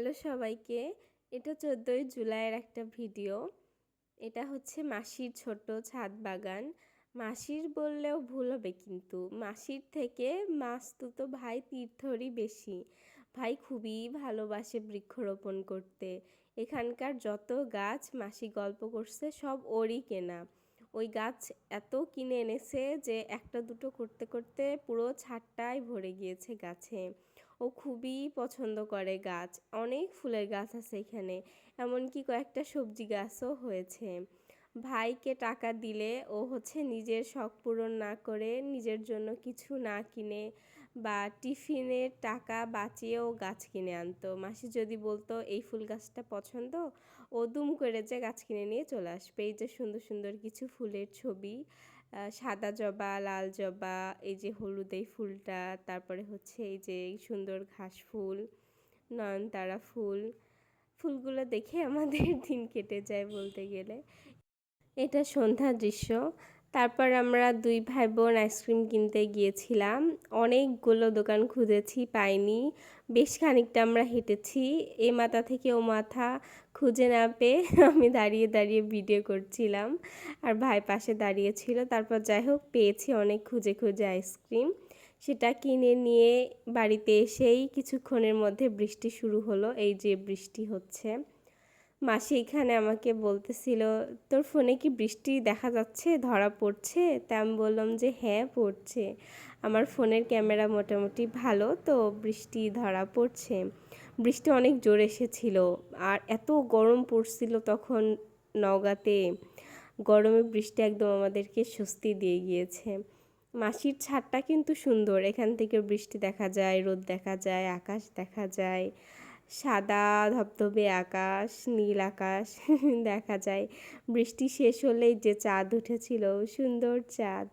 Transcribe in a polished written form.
Hello সবাইকে। এটা 14ই জুলাইয়ের একটা ভিডিও। এটা হচ্ছে মাসির ছোট্ট ছাদ বাগান। মাসির বললেও ভুল হবে কিন্তু। মাসির থেকে মাসতুতো ভাই তীর্থরই বেশি। ভাই খুবই ভালোবাসে বৃক্ষরোপণ করতে। এখানকার যত গাছ মাসি গল্প করছে সব ওরই কেনা। ওই গাছ এত কিনে এনেছে যে একটা দুটো করতে করতে পুরো ছাদটাই ভরে গিয়েছে গাছে। ও খুবই পছন্দ করে গাছ। অনেক ফুলের গাছ আছে এখানে, এমনকি কয়েকটা সবজি গাছও হয়েছে। ভাইকে টাকা দিলে ও হচ্ছে নিজের শখ পূরণ না করে, নিজের জন্য কিছু না কিনে বা টিফিনের টাকা বাঁচিয়েও গাছ কিনে আনতো। মাসি যদি বলতো এই ফুল গাছটা পছন্দ, ও দুম করে যে গাছ কিনে নিয়ে চলে আসবে। এই যে সুন্দর সুন্দর কিছু ফুলের ছবি, সাদা জবা, লাল জবা, এই যে হলুদ এই ফুলটা, তারপরে হচ্ছে এই যে সুন্দর ঘাস ফুল, নয়নতারা ফুল। ফুলগুলো দেখে আমাদের দিন কেটে যায় বলতে গেলে। এটা সন্ধ্যার দৃশ্য। তারপর আমরা দুই ভাই বোন আইসক্রিম কিনতে গিয়েছিলাম। অনেকগুলো দোকান খুঁজেছি, পাইনি। বেশ খানিকটা আমরা হেঁটেছি, এ মাথা থেকে ও মাথা খুঁজে না পেয়ে আমি দাঁড়িয়ে দাঁড়িয়ে ভিডিও করছিলাম, আর ভাই পাশে দাঁড়িয়ে ছিল। তারপর যাই হোক পেয়েছি অনেক খুঁজে খুঁজে আইসক্রিম। সেটা কিনে নিয়ে বাড়িতে এসেই কিছুক্ষণের মধ্যে বৃষ্টি শুরু হলো। এই যে বৃষ্টি হচ্ছে। মাসি এখানে আমাকে বলতেছিল, তোর ফোনে কি বৃষ্টি দেখা যাচ্ছে, ধরা পড়ছে? তা আমি বললাম যে হ্যাঁ পড়ছে, আমার ফোনের ক্যামেরা মোটামুটি ভালো, তো বৃষ্টি ধরা পড়ছে। বৃষ্টি অনেক জোরে এসেছিল, আর এত গরম পড়ছিল তখন নওগাঁতে। গরমে বৃষ্টি একদম আমাদেরকে স্বস্তি দিয়ে গিয়েছে। মাসির ছাদটা কিন্তু সুন্দর, এখান থেকে বৃষ্টি দেখা যায়, রোদ দেখা যায়, আকাশ দেখা যায়, সাদা ধবধবে আকাশ, নীল আকাশ দেখা যায়। বৃষ্টি শেষ হলেই যে চাঁদ উঠেছিল, সুন্দর চাঁদ।